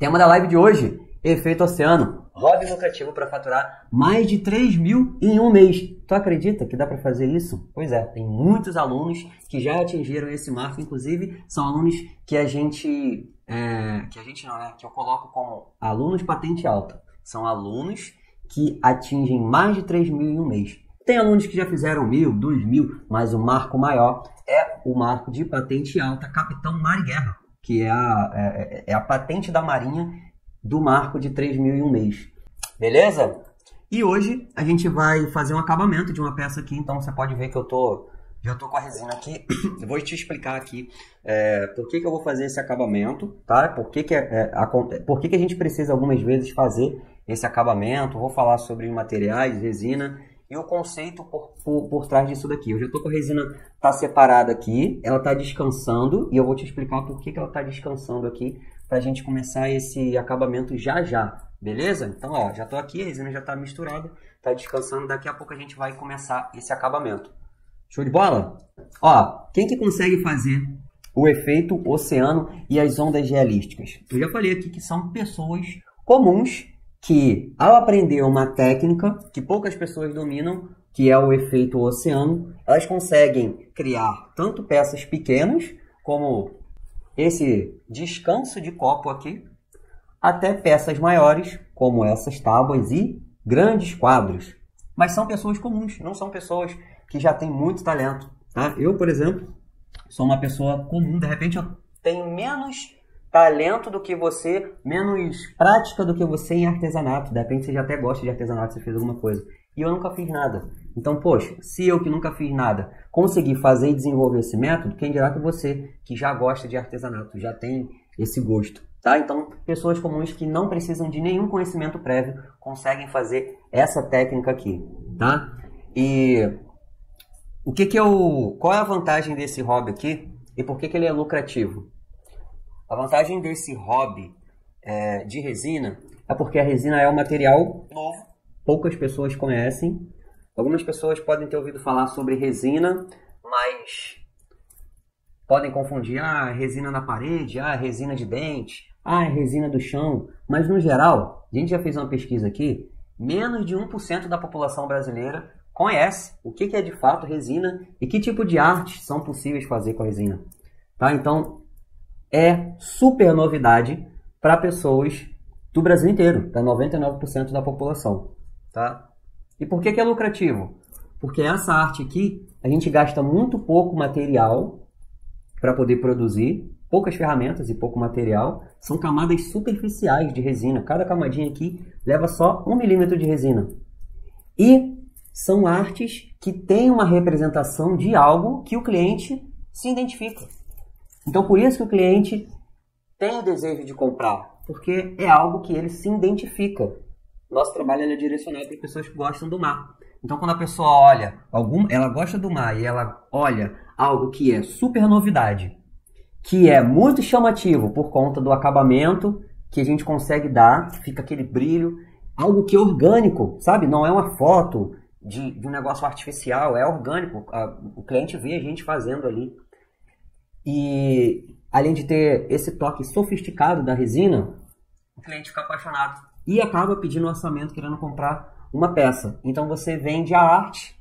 Tema da live de hoje, efeito oceano, hobby lucrativo para faturar mais de 3 mil em um mês. Tu acredita que dá para fazer isso? Pois é, tem muitos alunos que já atingiram esse marco, inclusive são alunos que que eu coloco como alunos patente alta. São alunos que atingem mais de 3 mil em um mês. Tem alunos que já fizeram 1.000, 2.000, mas o marco maior é o marco de patente alta Capitão Mar e Guerra, que é a patente da Marinha do marco de 3 mil em um mês. Beleza? E hoje a gente vai fazer um acabamento de uma peça aqui, então você pode ver que já tô com a resina aqui. Eu vou te explicar aqui por que eu vou fazer esse acabamento, tá? Por que a gente precisa algumas vezes fazer esse acabamento. Vou falar sobre materiais, resina e o conceito por trás disso daqui. Eu já tô com a resina tá separada aqui, ela tá descansando e eu vou te explicar por que ela tá descansando aqui pra gente começar esse acabamento já, beleza? Então, ó, já tô aqui, a resina já tá misturada, tá descansando, daqui a pouco a gente vai começar esse acabamento. Show de bola? Ó, quem que consegue fazer o efeito oceano e as ondas realísticas? Eu já falei aqui que são pessoas comuns que, ao aprender uma técnica que poucas pessoas dominam, que é o efeito oceano, elas conseguem criar tanto peças pequenas, como esse descanso de copo aqui, até peças maiores, como essas tábuas e grandes quadros. Mas são pessoas comuns, não são pessoas que já têm muito talento, tá? Eu, por exemplo, sou uma pessoa comum, de repente eu tenho menos talento do que você, menos prática do que você em artesanato. De repente você já até gosta de artesanato, você fez alguma coisa. E eu nunca fiz nada. Então, poxa, se eu que nunca fiz nada conseguir fazer e desenvolver esse método, quem dirá que você, que já gosta de artesanato, já tem esse gosto, tá? Então, pessoas comuns que não precisam de nenhum conhecimento prévio conseguem fazer essa técnica aqui, tá? E qual é a vantagem desse hobby aqui e por que ele é lucrativo? A vantagem desse hobby de resina é porque a resina é um material novo, poucas pessoas conhecem. Algumas pessoas podem ter ouvido falar sobre resina, mas podem confundir resina na parede, resina de dente, resina do chão. Mas no geral, a gente já fez uma pesquisa aqui, menos de 1% da população brasileira conhece o que é de fato resina e que tipo de artes são possíveis fazer com a resina. Tá? Então, é super novidade para pessoas do Brasil inteiro, para 99% da população. Tá? E por que é lucrativo? Porque essa arte aqui, a gente gasta muito pouco material para poder produzir, poucas ferramentas e pouco material, são camadas superficiais de resina. Cada camadinha aqui leva só 1 milímetro de resina. E são artes que têm uma representação de algo que o cliente se identifica. Então, por isso que o cliente tem o desejo de comprar, porque é algo que ele se identifica. Nosso trabalho é direcionado para pessoas que gostam do mar. Então, quando a pessoa olha, ela gosta do mar e ela olha algo que é super novidade, que é muito chamativo por conta do acabamento que a gente consegue dar, fica aquele brilho, algo que é orgânico, sabe? Não é uma foto de um negócio artificial, é orgânico. O cliente vê a gente fazendo ali. E além de ter esse toque sofisticado da resina, o cliente fica apaixonado e acaba pedindo um orçamento, querendo comprar uma peça. Então você vende a arte,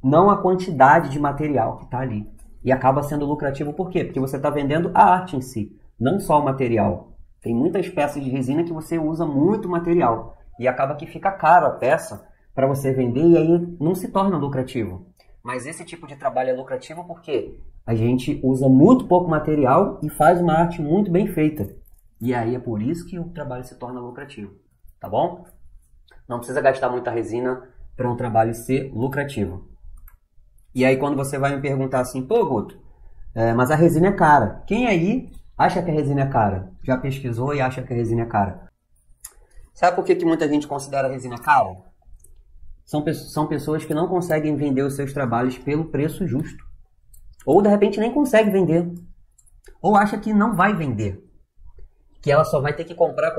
não a quantidade de material que está ali. E acaba sendo lucrativo por quê? Porque você está vendendo a arte em si, não só o material. Tem muitas peças de resina que você usa muito material e acaba que fica caro a peça para você vender e aí não se torna lucrativo. Mas esse tipo de trabalho é lucrativo porque a gente usa muito pouco material e faz uma arte muito bem feita. E aí é por isso que o trabalho se torna lucrativo, tá bom? Não precisa gastar muita resina para um trabalho ser lucrativo. E aí quando você vai me perguntar assim, pô Guto, mas a resina é cara. Quem aí acha que a resina é cara? Já pesquisou e acha que a resina é cara? Sabe por que muita gente considera a resina cara? São pessoas que não conseguem vender os seus trabalhos pelo preço justo. Ou de repente nem consegue vender. Ou acha que não vai vender. Que ela só vai ter que comprar.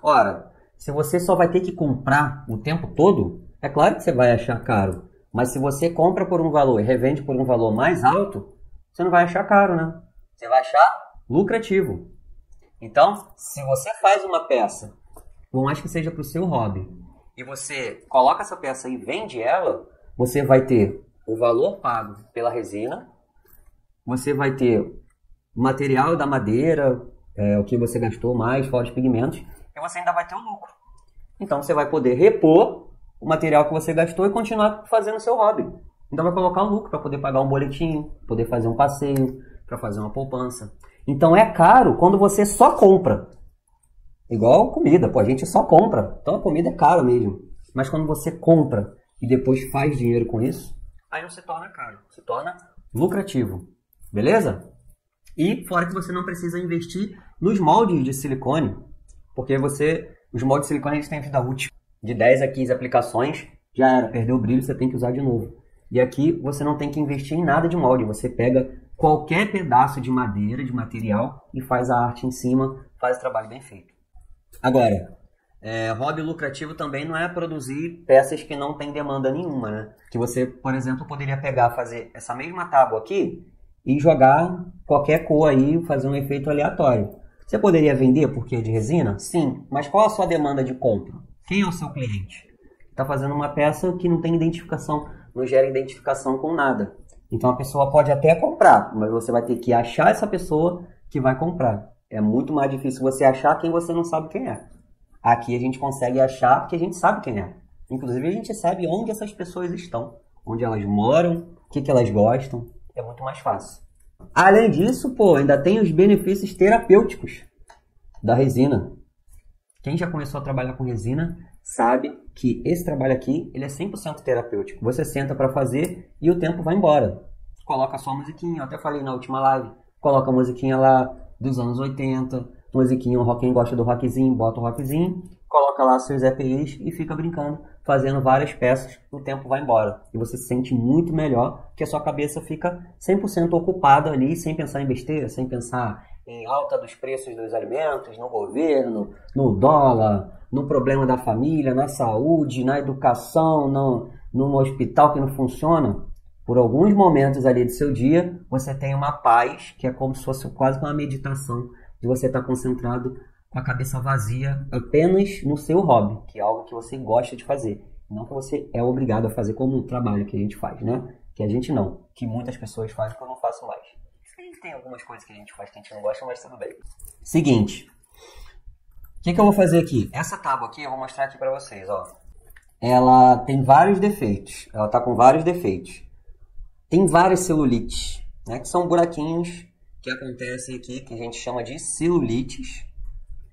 Ora, se você só vai ter que comprar o tempo todo, é claro que você vai achar caro. Mas se você compra por um valor e revende por um valor mais alto, você não vai achar caro, né? Você vai achar lucrativo. Então, se você faz uma peça, por mais que seja para o seu hobby, e você coloca essa peça e vende ela, você vai ter o valor pago pela resina, você vai ter o material da madeira, o que você gastou mais, fora os pigmentos, e você ainda vai ter o lucro. Então você vai poder repor o material que você gastou e continuar fazendo o seu hobby. Então vai colocar um lucro para poder pagar um boletim, poder fazer um passeio, para fazer uma poupança. Então é caro quando você só compra. Igual comida, pô, a gente só compra. Então a comida é cara mesmo. Mas quando você compra e depois faz dinheiro com isso, aí não se torna caro, se torna lucrativo. Beleza? E fora que você não precisa investir nos moldes de silicone, porque os moldes de silicone eles têm vida útil. De 10 a 15 aplicações, já era. Perdeu o brilho, você tem que usar de novo. E aqui você não tem que investir em nada de molde. Você pega qualquer pedaço de madeira, de material, e faz a arte em cima, faz o trabalho bem feito. Agora, hobby lucrativo também não é produzir peças que não tem demanda nenhuma, né? Que você, por exemplo, poderia pegar, fazer essa mesma tábua aqui e jogar qualquer cor aí, fazer um efeito aleatório. Você poderia vender porque é de resina? Sim, mas qual a sua demanda de compra? Quem é o seu cliente? Está fazendo uma peça que não tem identificação, não gera identificação com nada. Então a pessoa pode até comprar, mas você vai ter que achar essa pessoa que vai comprar. É muito mais difícil você achar quem você não sabe quem é. Aqui a gente consegue achar porque a gente sabe quem é. Inclusive a gente sabe onde essas pessoas estão, onde elas moram, o que elas gostam. É muito mais fácil. Além disso, pô, ainda tem os benefícios terapêuticos da resina. Quem já começou a trabalhar com resina sabe que esse trabalho aqui ele é 100% terapêutico. Você senta para fazer e o tempo vai embora. Coloca a sua musiquinha, eu até falei na última live. Coloca a musiquinha lá dos anos 80, musiquinha, quem gosta do rockzinho, bota o rockzinho, coloca lá seus EPIs e fica brincando, fazendo várias peças, o tempo vai embora. E você se sente muito melhor, porque a sua cabeça fica 100% ocupada ali, sem pensar em besteira, sem pensar em alta dos preços dos alimentos, no governo, no dólar, no problema da família, na saúde, na educação, no hospital que não funciona. Por alguns momentos ali do seu dia, você tem uma paz, que é como se fosse quase uma meditação, de você estar concentrado com a cabeça vazia apenas no seu hobby, que é algo que você gosta de fazer, não que você é obrigado a fazer como um trabalho que a gente faz, né? Que a gente não, que muitas pessoas fazem que eu não faço mais. Tem algumas coisas que a gente faz que a gente não gosta, mas tudo bem. Seguinte, o que eu vou fazer aqui? Essa tábua aqui eu vou mostrar aqui para vocês, ó. Ela tem vários defeitos, ela tá com vários defeitos. Tem várias celulites, né? Que são buraquinhos que acontecem aqui, que a gente chama de celulites,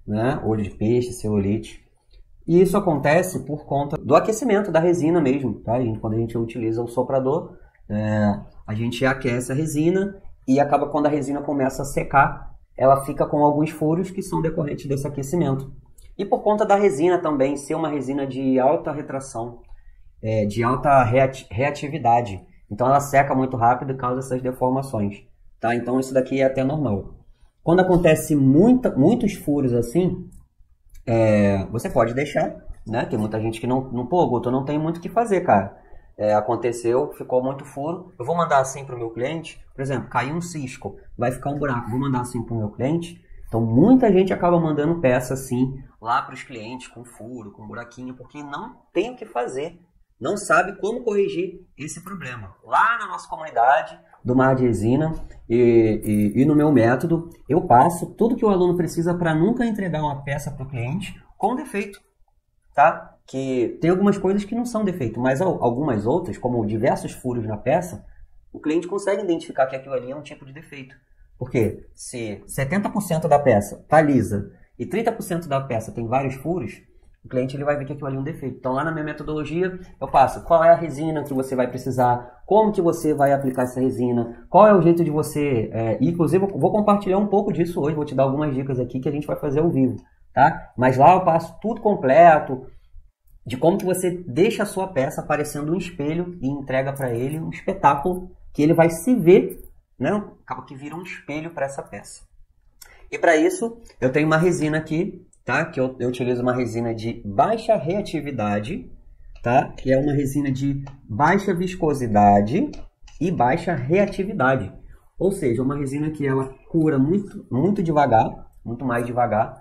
né? Olho de peixe, celulite. E isso acontece por conta do aquecimento da resina mesmo, tá? Quando a gente utiliza o soprador, a gente aquece a resina e acaba quando a resina começa a secar, ela fica com alguns furos que são decorrentes desse aquecimento. E por conta da resina também ser uma resina de alta retração, de alta reatividade. Então ela seca muito rápido e causa essas deformações, tá? Então isso daqui é até normal. Quando acontece muitos furos assim, você pode deixar, né? Tem muita gente que pô, Guto, eu não tenho muito o que fazer, cara. Aconteceu, ficou muito furo. Eu vou mandar assim para o meu cliente, por exemplo, caiu um cisco, vai ficar um buraco, vou mandar assim para o meu cliente. Então muita gente acaba mandando peça assim lá para os clientes com furo, com buraquinho, porque não tem o que fazer. Não sabe como corrigir esse problema. Lá na nossa comunidade do Mar de Resina e no meu método, eu passo tudo que o aluno precisa para nunca entregar uma peça para o cliente com defeito, tá? Que tem algumas coisas que não são defeito, mas algumas outras, como diversos furos na peça, o cliente consegue identificar que aquilo ali é um tipo de defeito. Porque se 70% da peça está lisa e 30% da peça tem vários furos, o cliente ele vai ver que aquilo ali é um defeito. Então lá na minha metodologia eu passo qual é a resina que você vai precisar, como que você vai aplicar essa resina, qual é o jeito de você... inclusive eu vou compartilhar um pouco disso hoje, vou te dar algumas dicas aqui que a gente vai fazer ao vivo, tá? Mas lá eu passo tudo completo, de como que você deixa a sua peça parecendo um espelho e entrega para ele um espetáculo que ele vai se ver, né? Acaba que vira um espelho para essa peça. E para isso eu tenho uma resina aqui, tá? Que eu utilizo uma resina de baixa reatividade, tá? Que é uma resina de baixa viscosidade e baixa reatividade. Ou seja, uma resina que ela cura muito, muito devagar, muito mais devagar.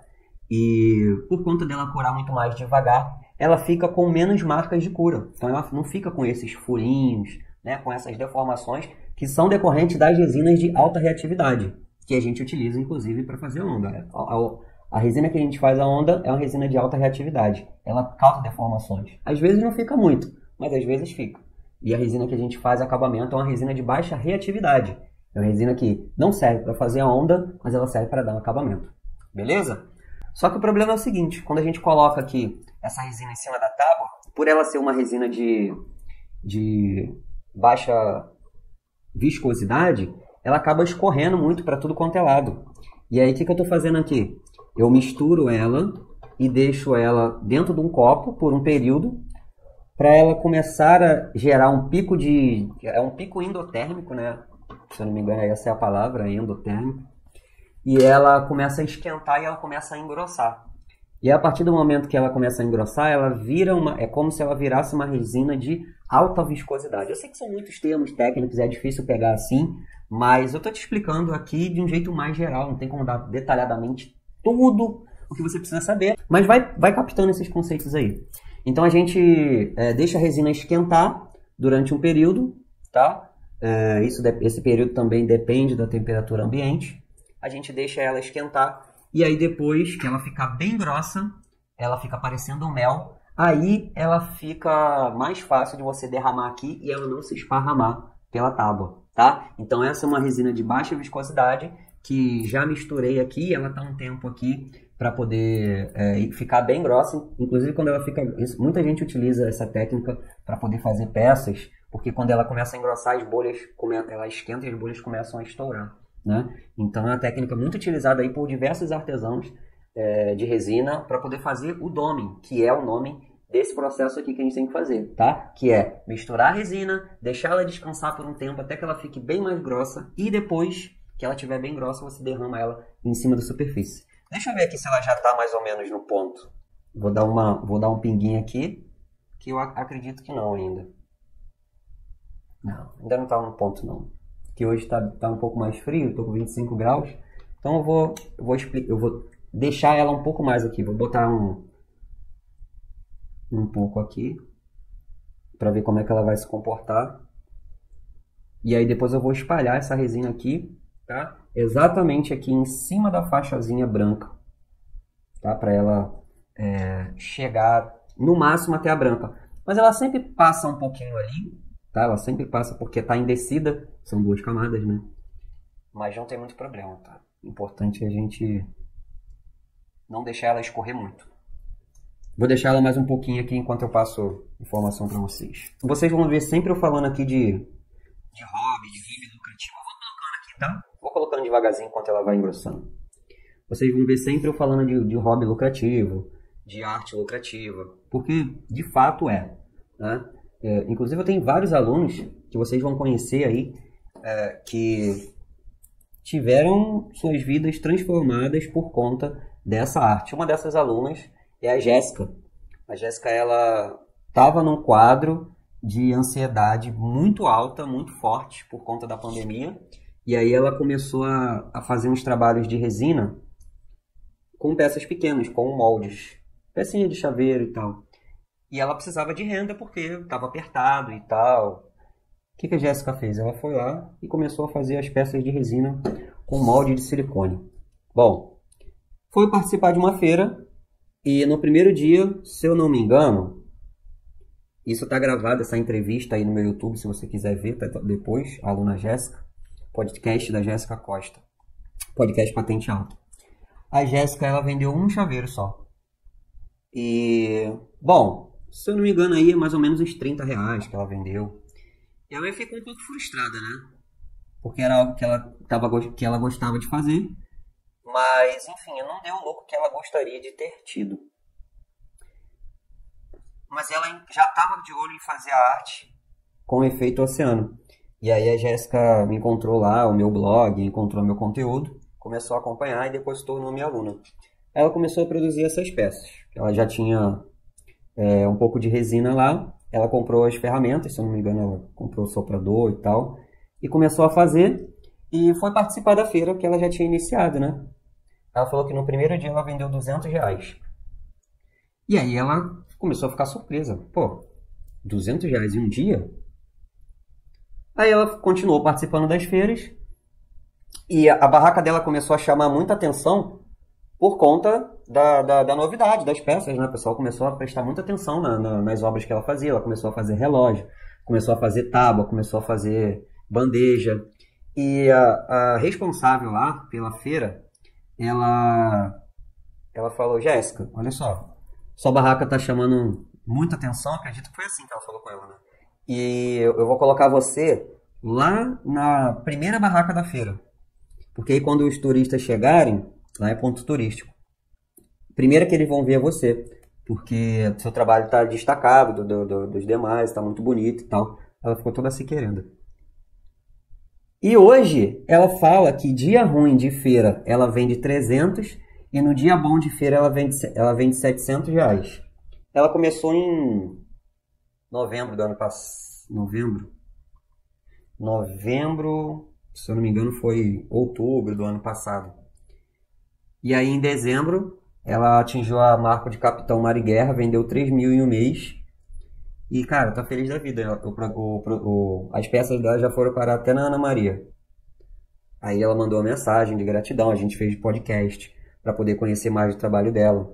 E por conta dela curar muito mais devagar, ela fica com menos marcas de cura. Então ela não fica com esses furinhos, né, com essas deformações que são decorrentes das resinas de alta reatividade, que a gente utiliza inclusive para fazer onda. A resina que a gente faz a onda é uma resina de alta reatividade. Ela causa deformações. Às vezes não fica muito, mas às vezes fica. E a resina que a gente faz acabamento é uma resina de baixa reatividade. É uma resina que não serve para fazer a onda, mas ela serve para dar um acabamento. Beleza? Só que o problema é o seguinte, quando a gente coloca aqui essa resina em cima da tábua, por ela ser uma resina de baixa viscosidade, ela acaba escorrendo muito para tudo quanto é lado. E aí o que eu estou fazendo aqui? Eu misturo ela e deixo ela dentro de um copo por um período para ela começar a gerar um pico é um pico endotérmico, né? Se eu não me engano, essa é a palavra, endotérmico. E ela começa a esquentar e ela começa a engrossar. E a partir do momento que ela começa a engrossar, ela vira é como se ela virasse uma resina de alta viscosidade. Eu sei que são muitos termos técnicos, é difícil pegar assim, mas eu estou te explicando aqui de um jeito mais geral, não tem como dar detalhadamente tudo o que você precisa saber, mas vai captando esses conceitos aí. Então a gente deixa a resina esquentar durante um período, tá? Esse período também depende da temperatura ambiente. A gente deixa ela esquentar e aí depois que ela ficar bem grossa, ela fica parecendo um mel. Aí ela fica mais fácil de você derramar aqui e ela não se esparramar pela tábua, tá? Então essa é uma resina de baixa viscosidade que já misturei aqui, ela tá um tempo aqui para poder ficar bem grossa. Inclusive quando ela fica, muita gente utiliza essa técnica para poder fazer peças, porque quando ela começa a engrossar as bolhas, ela esquenta e as bolhas começam a estourar, né? Então é uma técnica muito utilizada aí por diversos artesãos de resina para poder fazer o doming, que é o nome desse processo aqui que a gente tem que fazer, tá? Que é misturar a resina, deixar ela descansar por um tempo até que ela fique bem mais grossa e depois que ela estiver bem grossa, você derrama ela em cima da superfície. Deixa eu ver aqui se ela já está mais ou menos no ponto. Vou dar um pinguinho aqui, que eu acredito que não ainda. Não, ainda não está no ponto não. Que hoje está um pouco mais frio, estou com 25 graus. Então eu vou deixar ela um pouco mais aqui. Vou botar um pouco aqui, para ver como é que ela vai se comportar. E aí depois eu vou espalhar essa resina aqui, tá? Exatamente aqui em cima da faixazinha branca, tá? Para ela chegar no máximo até a branca. Mas ela sempre passa um pouquinho ali, tá? Ela sempre passa porque tá em descida, são duas camadas, né? Mas não tem muito problema, tá? O importante é a gente não deixar ela escorrer muito. Vou deixar ela mais um pouquinho aqui enquanto eu passo informação para vocês. Vocês vão ver sempre eu falando aqui de hobby, de hobby lucrativo. Eu vou colocando aqui, tá? Vou colocando devagarzinho enquanto ela vai engrossando. Vocês vão ver sempre eu falando de hobby lucrativo, de arte lucrativa, porque de fato né? Inclusive eu tenho vários alunos que vocês vão conhecer aí que tiveram suas vidas transformadas por conta dessa arte. Uma dessas alunas é a Jéssica. A Jéssica, ela estava num quadro de ansiedade muito alta, muito forte por conta da pandemia. E aí ela começou a fazer uns trabalhos de resina com peças pequenas, com moldes, pecinha de chaveiro e tal. E ela precisava de renda porque estava apertado e tal. O que a Jéssica fez? Ela foi lá e começou a fazer as peças de resina com molde de silicone. Bom, foi participar de uma feira e no primeiro dia, se eu não me engano, isso está gravado, essa entrevista aí no meu YouTube, se você quiser ver depois, a aluna Jéssica, podcast da Jéssica Costa, podcast Patente Alta. A Jéssica, ela vendeu um chaveiro só. E, bom, se eu não me engano aí é mais ou menos uns R$30 que ela vendeu. E ela ficou um pouco frustrada, né? Porque era algo que ela gostava de fazer. Mas, enfim, não deu o lucro que ela gostaria de ter tido. Mas ela já estava de olho em fazer a arte com efeito oceano. E aí a Jéssica me encontrou lá, o meu blog, encontrou meu conteúdo, começou a acompanhar e depois se tornou minha aluna. Ela começou a produzir essas peças. Ela já tinha um pouco de resina lá, ela comprou as ferramentas, se eu não me engano ela comprou o soprador e tal, e começou a fazer e foi participar da feira que ela já tinha iniciado, né? Ela falou que no primeiro dia ela vendeu R$ 200. E aí ela começou a ficar surpresa. Pô, R$ 200 em um dia? Aí ela continuou participando das feiras e a barraca dela começou a chamar muita atenção por conta da novidade das peças, né? O pessoal começou a prestar muita atenção nas obras que ela fazia. Ela começou a fazer relógio, começou a fazer tábua, começou a fazer bandeja. E a responsável lá pela feira, ela falou, Jéssica, olha só, sua barraca tá chamando muita atenção, acredito que foi assim que ela falou com ela, né? E eu vou colocar você lá na primeira barraca da feira. Porque aí quando os turistas chegarem, lá é ponto turístico. Primeiro que eles vão ver é você. Porque seu trabalho está destacado dos demais, está muito bonito e tal. Ela ficou toda se querendo. E hoje ela fala que dia ruim de feira ela vende 300 e no dia bom de feira ela vende R$ 700. Ela começou em novembro do ano passado. Novembro, se eu não me engano, foi outubro do ano passado. E aí, em dezembro, ela atingiu a marca de Capitão Mar e Guerra, vendeu 3 mil em um mês. E, cara, tá feliz da vida. As peças dela já foram parar até na Ana Maria. Aí ela mandou uma mensagem de gratidão, a gente fez podcast para poder conhecer mais o trabalho dela.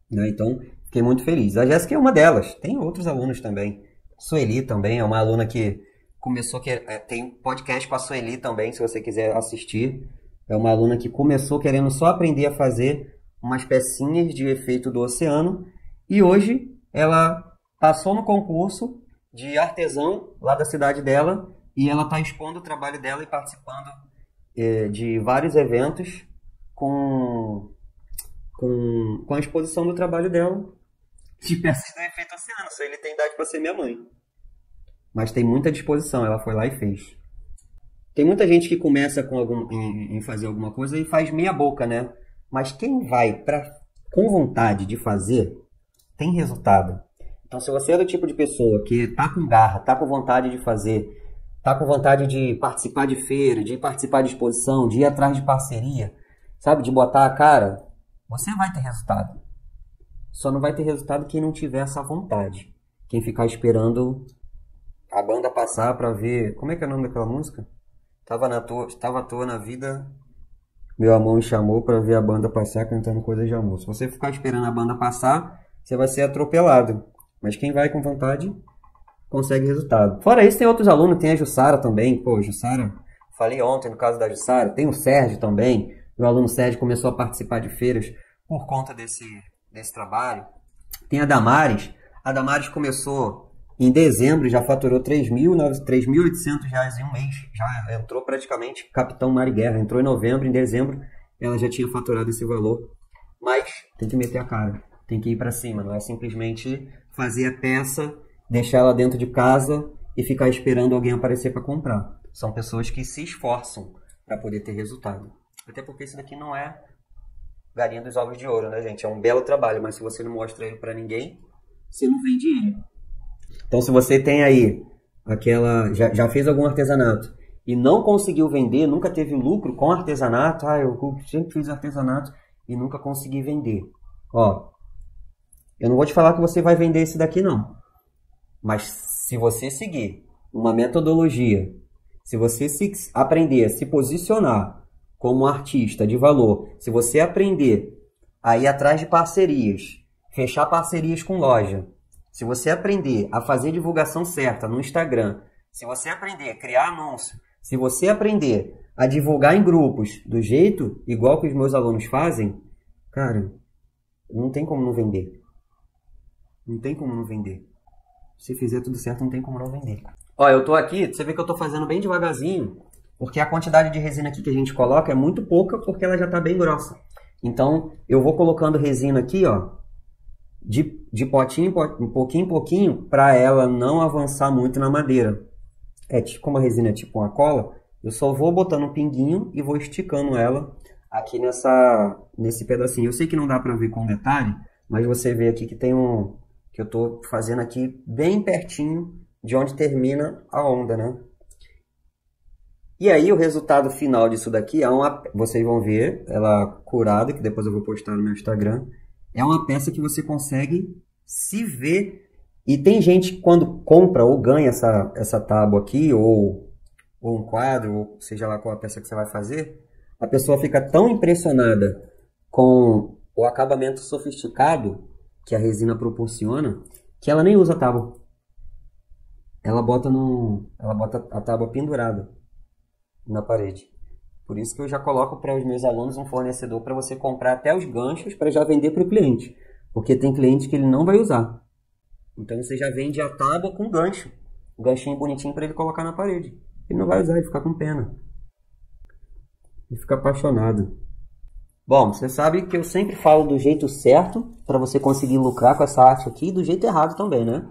Né? Então, fiquei muito feliz. A Jéssica é uma delas, tem outros alunos também. Sueli também é uma aluna que começou, tem podcast com a Sueli também, se você quiser assistir. É uma aluna que começou querendo só aprender a fazer umas pecinhas de efeito do oceano. E hoje ela passou no concurso de artesão lá da cidade dela. E ela está expondo o trabalho dela e participando de vários eventos com a exposição do trabalho dela. De peças do efeito oceano. Sueli tem idade para ser minha mãe. Mas tem muita disposição, ela foi lá e fez. Tem muita gente que começa em fazer alguma coisa e faz meia boca, né? Mas quem vai com vontade de fazer, tem resultado. Então, se você é do tipo de pessoa que tá com garra, tá com vontade de fazer, tá com vontade de participar de feira, de participar de exposição, de ir atrás de parceria, sabe? De botar a cara, você vai ter resultado. Só não vai ter resultado quem não tiver essa vontade. Quem ficar esperando a banda passar pra ver... Como é que é o nome daquela música? Estava à toa na vida, meu amor me chamou pra ver a banda passar cantando coisas de amor. Se você ficar esperando a banda passar, você vai ser atropelado. Mas quem vai com vontade, consegue resultado. Fora isso, tem outros alunos. Tem a Jussara também. Pô, Jussara, falei ontem no caso da Jussara. Tem o Sérgio também. O aluno Sérgio começou a participar de feiras por conta desse trabalho. Tem a Damares. A Damares começou em dezembro e já faturou R$ 3.800 em um mês. Já entrou praticamente Capitão Mar e Guerra. Entrou em novembro, em dezembro ela já tinha faturado esse valor. Mas tem que meter a cara. Tem que ir pra cima. Não é simplesmente fazer a peça, deixar ela dentro de casa e ficar esperando alguém aparecer para comprar. São pessoas que se esforçam para poder ter resultado. Até porque isso daqui não é galinha dos ovos de ouro, né, gente? É um belo trabalho, mas se você não mostra ele para ninguém, você não vende ele. Então, se você tem aí já fez algum artesanato e não conseguiu vender, nunca teve lucro com artesanato, eu sempre fiz artesanato e nunca consegui vender. Ó, eu não vou te falar que você vai vender esse daqui, não. Mas se você seguir uma metodologia, se você aprender a se posicionar como artista de valor, se você aprender a ir atrás de parcerias, fechar parcerias com loja, se você aprender a fazer divulgação certa no Instagram, se você aprender a criar anúncio, se você aprender a divulgar em grupos do jeito igual que os meus alunos fazem, cara, não tem como não vender. Não tem como não vender. Se fizer tudo certo, não tem como não vender. Ó, eu tô aqui, você vê que eu tô fazendo bem devagarzinho, porque a quantidade de resina aqui que a gente coloca é muito pouca, porque ela já tá bem grossa. Então, eu vou colocando resina aqui, ó, de potinho em pouquinho, para ela não avançar muito na madeira. Como a resina é tipo uma cola, eu só vou botando um pinguinho e vou esticando ela aqui nesse pedacinho. Eu sei que não dá pra ver com detalhe, mas você vê aqui que tem que eu tô fazendo aqui bem pertinho de onde termina a onda, né? E aí o resultado final disso daqui é uma... Vocês vão ver ela curada, que depois eu vou postar no meu Instagram. É uma peça que você consegue se ver. E tem gente que quando compra ou ganha essa tábua aqui, ou um quadro, ou seja lá qual a peça que você vai fazer, a pessoa fica tão impressionada com o acabamento sofisticado que a resina proporciona, que ela nem usa a tábua. Ela bota a tábua pendurada na parede. Por isso que eu já coloco para os meus alunos um fornecedor para você comprar até os ganchos para já vender para o cliente. Porque tem cliente que ele não vai usar. Então você já vende a tábua com gancho. Um ganchinho bonitinho para ele colocar na parede. Ele não vai usar, ele fica com pena. Ele fica apaixonado. Bom, você sabe que eu sempre falo do jeito certo para você conseguir lucrar com essa arte aqui e do jeito errado também, né?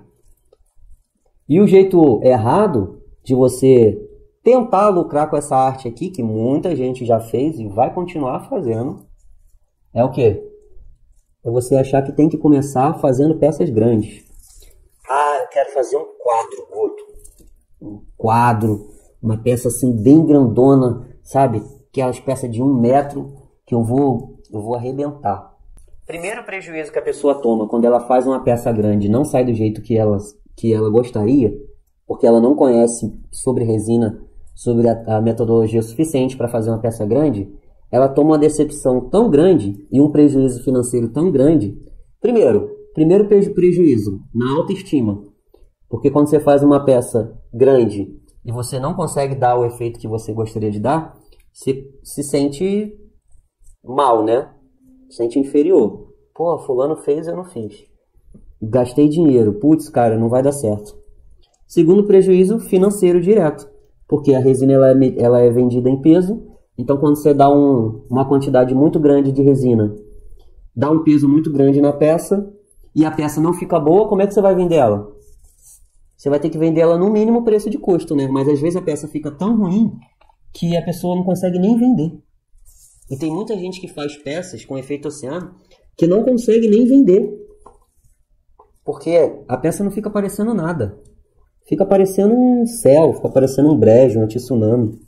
E o jeito errado de você tentar lucrar com essa arte aqui, que muita gente já fez e vai continuar fazendo, é o quê? É você achar que tem que começar fazendo peças grandes. Ah, eu quero fazer um quadro, Guto. Um quadro, uma peça assim bem grandona, sabe? Aquelas peças de 1 metro que eu vou arrebentar. Primeiro prejuízo que a pessoa toma quando ela faz uma peça grande e não sai do jeito que ela gostaria, porque ela não conhece sobre resina, sobre a metodologia suficiente para fazer uma peça grande, ela toma uma decepção tão grande e um prejuízo financeiro tão grande. Primeiro prejuízo, na autoestima. Porque quando você faz uma peça grande e você não consegue dar o efeito que você gostaria de dar, você se sente mal, né? Se sente inferior. Pô, fulano fez, eu não fiz. Gastei dinheiro. Putz, cara, não vai dar certo. Segundo prejuízo, financeiro direto. Porque a resina ela é vendida em peso. Então, quando você dá uma quantidade muito grande de resina, dá um peso muito grande na peça, e a peça não fica boa, como é que você vai vender ela? Você vai ter que vender ela no mínimo preço de custo, né? Mas às vezes a peça fica tão ruim que a pessoa não consegue nem vender. E tem muita gente que faz peças com efeito oceano que não consegue nem vender. Porque a peça não fica parecendo nada. Fica parecendo um céu, fica parecendo um brejo, um tsunami.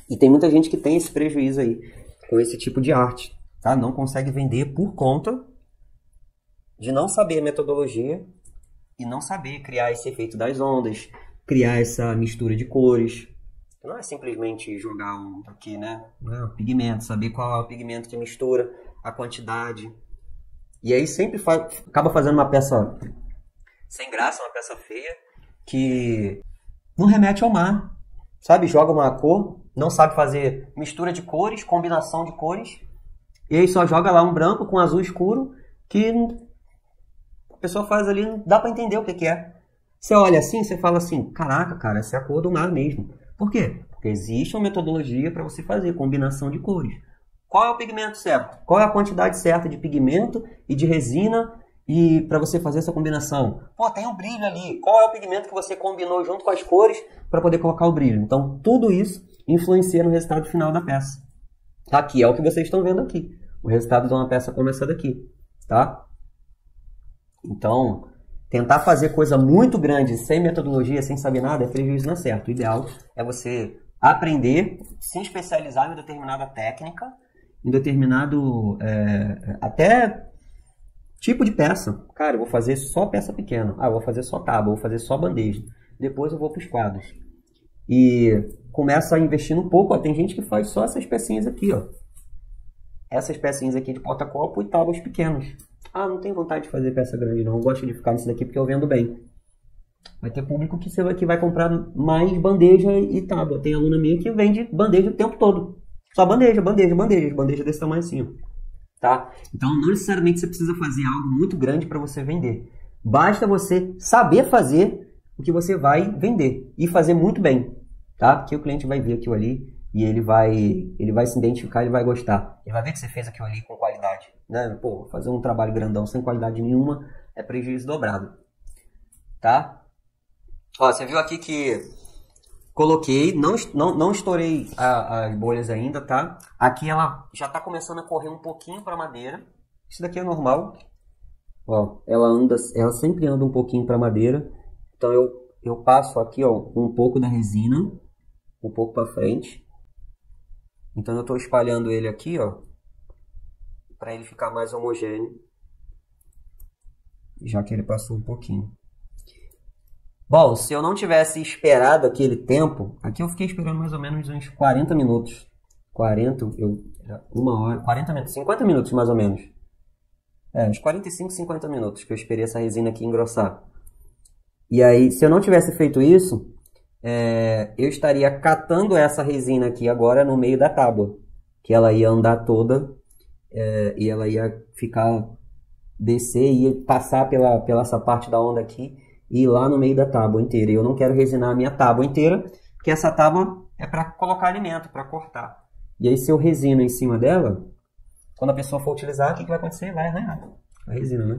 E tem muita gente que tem esse prejuízo aí com esse tipo de arte, tá? Não consegue vender por conta de não saber a metodologia e não saber criar esse efeito das ondas, criar essa mistura de cores. Não é simplesmente jogar aqui, né? Não, pigmento, saber qual é o pigmento que mistura, a quantidade. E aí sempre acaba fazendo uma peça sem graça, uma peça feia, que não remete ao mar. Sabe? Joga uma cor, não sabe fazer mistura de cores, combinação de cores, e aí só joga lá um branco com azul escuro, que a pessoa faz ali, não dá pra entender o que é. Você olha assim, você fala assim, caraca, cara, essa é a cor do mar mesmo. Por quê? Porque existe uma metodologia para você fazer combinação de cores. Qual é o pigmento certo? Qual é a quantidade certa de pigmento e de resina e para você fazer essa combinação? Pô, tem um brilho ali. Qual é o pigmento que você combinou junto com as cores para poder colocar o brilho? Então, tudo isso influencia no resultado final da peça. Aqui é o que vocês estão vendo aqui. O resultado de uma peça como essa daqui, tá? Então, tentar fazer coisa muito grande, sem metodologia, sem saber nada, é prejuízo na certa. O ideal é você aprender, se especializar em determinada técnica, em determinado até tipo de peça. Cara, eu vou fazer só peça pequena. Ah, eu vou fazer só tábua, vou fazer só bandeja. Depois eu vou para os quadros. E começa a investir um pouco. Ó, tem gente que faz só essas pecinhas aqui, ó. Essas pecinhas aqui de porta-copo e tábuas pequenas. Ah, não tenho vontade de fazer peça grande não. Eu gosto de ficar nisso daqui porque eu vendo bem. Vai ter público que vai comprar mais bandeja e tábua. Tem aluna minha que vende bandeja o tempo todo. Só bandeja desse tamanho assim, ó. Tá? Então, não necessariamente você precisa fazer algo muito grande para você vender. Basta você saber fazer o que você vai vender e fazer muito bem, tá? Porque o cliente vai ver aquilo ali e ele vai se identificar, ele vai gostar. Ele vai ver que você fez aquilo ali com qualidade, né? Pô, fazer um trabalho grandão sem qualidade nenhuma é prejuízo dobrado, tá? Ó, você viu aqui que coloquei, não estourei as bolhas ainda, tá? Aqui ela já tá começando a correr um pouquinho para madeira. Isso daqui é normal. Ó, ela sempre anda um pouquinho para madeira. Então eu passo aqui, ó, um pouco da resina, um pouco para frente. Então eu estou espalhando ele aqui, ó, para ele ficar mais homogêneo, já que ele passou um pouquinho. Bom, se eu não tivesse esperado aquele tempo, aqui eu fiquei esperando mais ou menos uns 40 minutos. 40, uma hora, 40 minutos, 50 minutos mais ou menos. Uns 45, 50 minutos que eu esperei essa resina aqui engrossar. E aí, se eu não tivesse feito isso, eu estaria catando essa resina aqui agora no meio da tábua. Que ela ia andar toda e ela ia descer e ia passar pela essa parte da onda aqui e ir lá no meio da tábua inteira. E eu não quero resinar a minha tábua inteira, porque essa tábua é para colocar alimento, para cortar. E aí, se eu resino em cima dela, quando a pessoa for utilizar, o que vai acontecer? Vai arranhar a resina, né?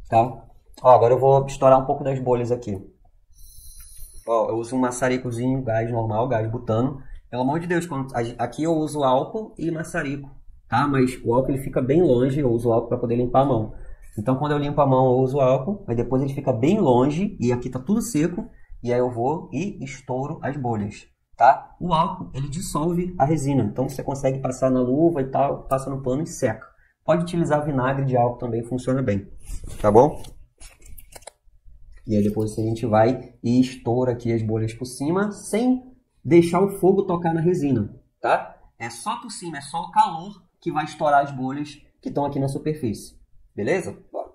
Tá? Ó, agora eu vou estourar um pouco das bolhas aqui. Ó, eu uso um maçaricozinho, gás normal, gás butano. Pelo amor de Deus, aqui eu uso álcool e maçarico, tá? Mas o álcool ele fica bem longe, eu uso álcool para poder limpar a mão. Então quando eu limpo a mão eu uso álcool, mas depois ele fica bem longe e aqui tá tudo seco. E aí eu vou e estouro as bolhas, tá? O álcool, ele dissolve a resina, então você consegue passar na luva e tal, passa no pano e seca. Pode utilizar vinagre de álcool também, funciona bem, tá bom? E aí depois a gente vai e estoura aqui as bolhas por cima, sem deixar o fogo tocar na resina, tá? É só por cima, é só o calor que vai estourar as bolhas que estão aqui na superfície, beleza? Bora.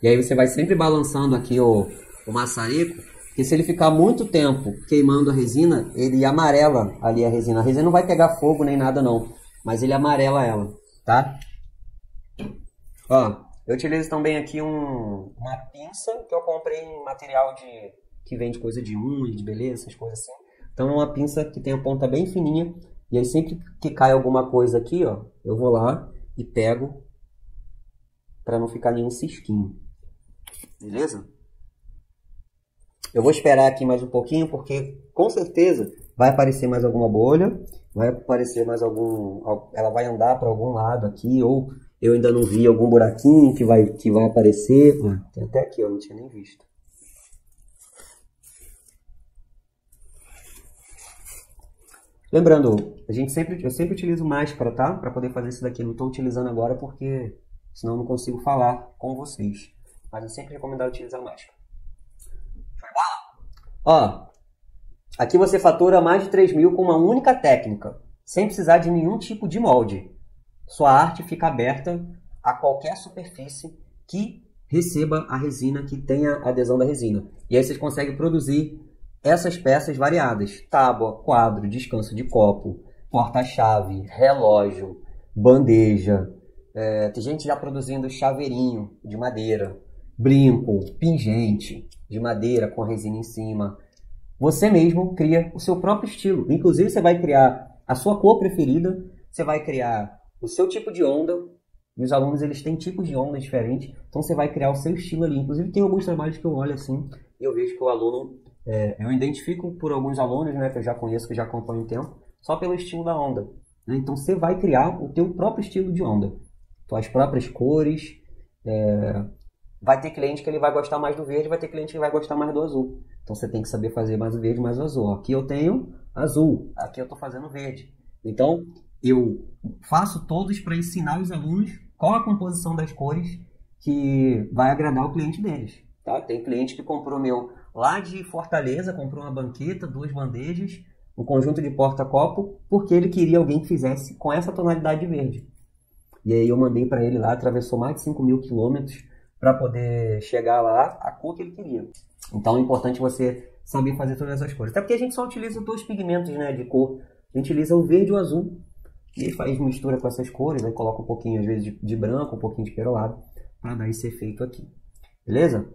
E aí você vai sempre balançando aqui o maçarico, porque se ele ficar muito tempo queimando a resina, ele amarela ali a resina. A resina não vai pegar fogo nem nada não, mas ele amarela ela, tá? Ó, eu utilizo também aqui uma pinça que eu comprei em material que vende coisa de unha, de beleza, essas coisas assim. Então é uma pinça que tem a ponta bem fininha, e aí sempre que cai alguma coisa aqui, ó, eu vou lá e pego para não ficar nenhum cisquinho. Beleza? Eu vou esperar aqui mais um pouquinho, porque com certeza vai aparecer mais alguma bolha, vai aparecer mais ela vai andar para algum lado aqui, ou eu ainda não vi algum buraquinho que vai aparecer. Tem até aqui, eu não tinha nem visto. Lembrando, eu sempre utilizo máscara, tá? Para poder fazer isso daqui. Eu não estou utilizando agora porque senão eu não consigo falar com vocês. Mas eu sempre recomendo utilizar máscara. Ó, aqui você fatura mais de 3 mil com uma única técnica, sem precisar de nenhum tipo de molde. Sua arte fica aberta a qualquer superfície que receba a resina, que tenha a adesão da resina. E aí vocês conseguem produzir essas peças variadas. Tábua, quadro, descanso de copo, porta-chave, relógio, bandeja. Tem gente já produzindo chaveirinho de madeira, brinco, pingente de madeira com a resina em cima. Você mesmo cria o seu próprio estilo. Inclusive você vai criar a sua cor preferida, você vai criar o seu tipo de onda. E os alunos eles têm tipos de onda diferentes, então você vai criar o seu estilo ali. Inclusive tem alguns trabalhos que eu olho assim e eu vejo que o aluno, eu identifico por alguns alunos, né, que eu já conheço, que eu já acompanho um tempo, só pelo estilo da onda, né? Então você vai criar o teu próprio estilo de onda, tuas próprias cores. Vai ter cliente que ele vai gostar mais do verde, vai ter cliente que vai gostar mais do azul. Então você tem que saber fazer mais o verde, mais o azul. Aqui eu tenho azul, aqui eu estou fazendo verde. Então eu faço todos para ensinar os alunos qual a composição das cores que vai agradar o cliente deles. Tá? Tem cliente que comprou meu lá de Fortaleza, comprou uma banqueta, 2 bandejas, um conjunto de porta-copo, porque ele queria alguém que fizesse com essa tonalidade de verde. E aí eu mandei para ele lá, atravessou mais de 5 mil quilômetros para poder chegar lá a cor que ele queria. Então é importante você saber fazer todas essas cores. Até porque a gente só utiliza 2 pigmentos, né, de cor. A gente utiliza o verde e o azul. E aí faz mistura com essas cores, aí coloca um pouquinho, às vezes, de branco, um pouquinho de perolado, para dar esse efeito aqui. Beleza?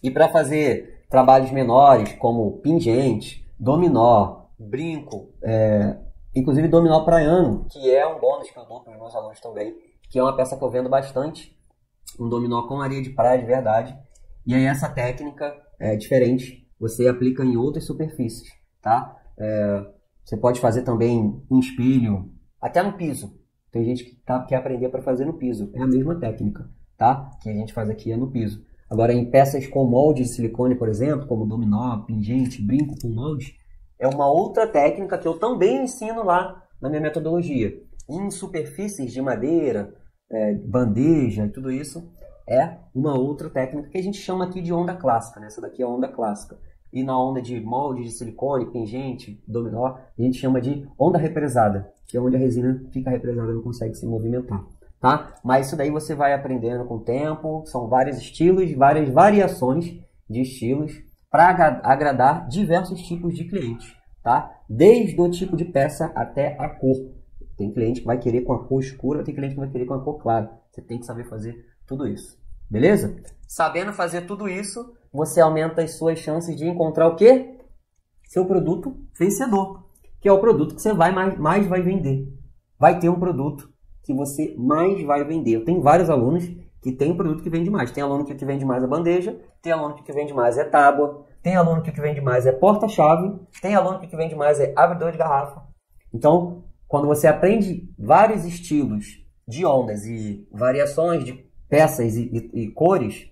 E para fazer trabalhos menores, como pingente, dominó, brinco, inclusive dominó praiano, que é um bônus que eu dou para os meus alunos também, que é uma peça que eu vendo bastante, um dominó com areia de praia de verdade. E aí essa técnica é diferente, você aplica em outras superfícies, tá? Você pode fazer também em espelho, até no piso. Tem gente que quer aprender para fazer no piso. É a mesma técnica, tá? Que a gente faz aqui no piso. Agora, em peças com molde de silicone, por exemplo, como dominó, pingente, brinco com molde, é uma outra técnica que eu também ensino lá na minha metodologia. Em superfícies de madeira, bandeja e tudo isso, é uma outra técnica que a gente chama aqui de onda clássica, né? Essa daqui é a onda clássica. E na onda de molde de silicone, pingente, dominó, a gente chama de onda represada, que é onde a resina fica represada e não consegue se movimentar, tá? Mas isso daí você vai aprendendo com o tempo, são vários estilos, várias variações de estilos para agradar diversos tipos de clientes, tá? Desde o tipo de peça até a cor. Tem cliente que vai querer com a cor escura, tem cliente que vai querer com a cor clara. Você tem que saber fazer tudo isso, beleza? Sabendo fazer tudo isso, você aumenta as suas chances de encontrar o quê? Seu produto vencedor, que é o produto que você mais vai vender. Vai ter um produto que você mais vai vender. Eu tenho vários alunos que tem um produto que vende mais. Tem aluno que o que vende mais é bandeja, tem aluno que o que vende mais é tábua, tem aluno que o que vende mais é porta-chave, tem aluno que o que vende mais é abridor de garrafa. Então, quando você aprende vários estilos de ondas e variações de peças e cores,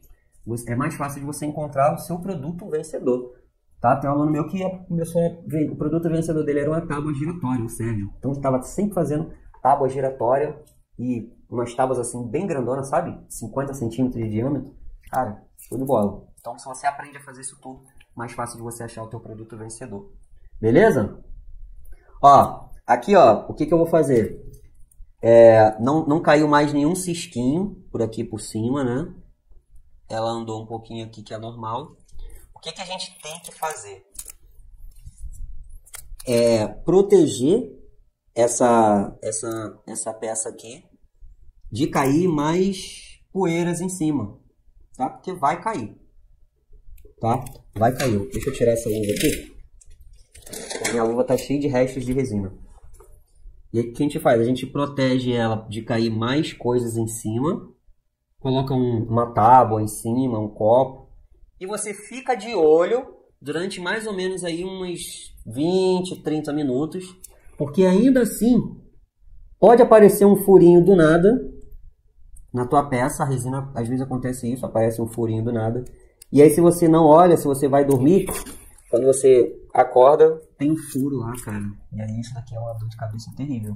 é mais fácil de você encontrar o seu produto vencedor. Tá? Tem um aluno meu que começou a ver, o produto vencedor dele era uma tábua giratória, o Sérgio. Então ele estava sempre fazendo tábua giratória e umas tábuas assim bem grandonas, sabe? 50 centímetros de diâmetro. Cara, show de bola. Então se você aprende a fazer isso tudo, mais fácil de você achar o teu produto vencedor. Beleza? Ó, aqui ó, o que eu vou fazer? Não caiu mais nenhum cisquinho por aqui por cima, né? Ela andou um pouquinho aqui, que é normal. O que a gente tem que fazer? É proteger essa peça aqui de cair mais poeiras em cima, tá? Porque vai cair, tá? Vai cair. Deixa eu tirar essa luva aqui. Minha luva tá cheia de restos de resina. E aí o que a gente faz? A gente protege ela de cair mais coisas em cima. Coloca uma tábua em cima, um copo. E você fica de olho durante mais ou menos aí uns 20, 30 minutos. Porque ainda assim, pode aparecer um furinho do nada na tua peça. A resina, às vezes acontece isso, aparece um furinho do nada. E aí se você não olha, se você vai dormir, quando você acorda, tem um furo lá, cara. E aí isso daqui é uma dor de cabeça terrível.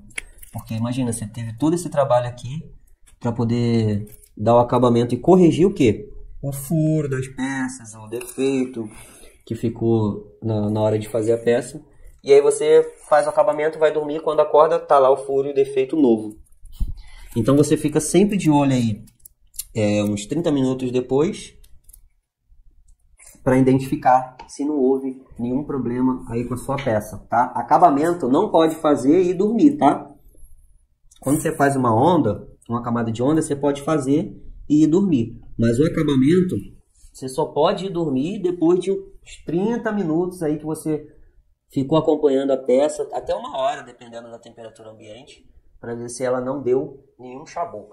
Porque imagina, você teve todo esse trabalho aqui para poder dar o acabamento e corrigir o quê? O furo das peças, o defeito que ficou na hora de fazer a peça. E aí você faz o acabamento, vai dormir, quando acorda tá lá o furo e o defeito novo. Então você fica sempre de olho aí, uns 30 minutos depois, para identificar se não houve nenhum problema aí com a sua peça, tá? Acabamento não pode fazer e dormir, tá? Quando você faz uma onda, uma camada de onda, você pode fazer e ir dormir. Mas o acabamento, você só pode ir dormir depois de uns 30 minutos aí que você ficou acompanhando a peça, até 1 hora, dependendo da temperatura ambiente, para ver se ela não deu nenhum chabu,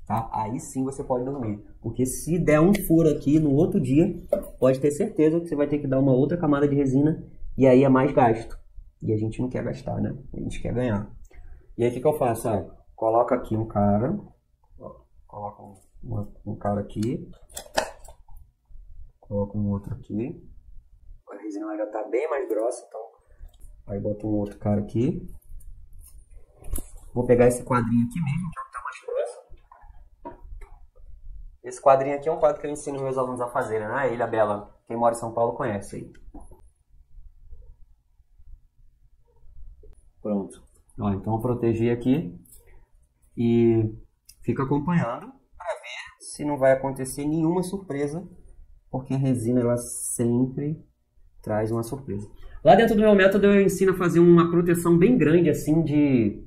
tá? Aí sim você pode dormir. Porque se der um furo aqui no outro dia, pode ter certeza que você vai ter que dar uma outra camada de resina e aí é mais gasto. E a gente não quer gastar, né? A gente quer ganhar. E aí o que eu faço? Coloca aqui um cara, coloca um cara aqui, coloca um outro aqui. A resina já tá bem mais grossa, então aí bota um outro cara aqui. Vou pegar esse quadrinho aqui mesmo, que é o que tá mais grosso. Esse quadrinho aqui é um quadro que eu ensino meus alunos a fazerem, né? Ilha Bela. Quem mora em São Paulo conhece aí. Pronto. Ó, então eu protegi aqui e fica acompanhando para ver se não vai acontecer nenhuma surpresa, porque a resina ela sempre traz uma surpresa. Lá dentro do meu método eu ensino a fazer uma proteção bem grande assim de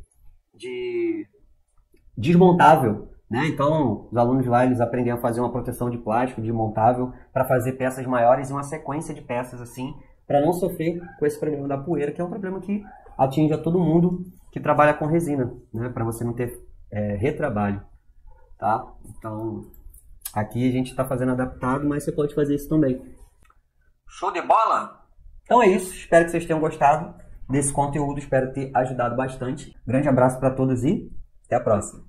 desmontável, né? Então os alunos lá eles aprendem a fazer uma proteção de plástico desmontável para fazer peças maiores e uma sequência de peças assim, para não sofrer com esse problema da poeira, que é um problema que atinge a todo mundo que trabalha com resina, né? Para você não ter retrabalho, tá? Então aqui a gente está fazendo adaptado, mas você pode fazer isso também. Show de bola? Então é isso, espero que vocês tenham gostado desse conteúdo, espero ter ajudado bastante. Grande abraço para todos e até a próxima.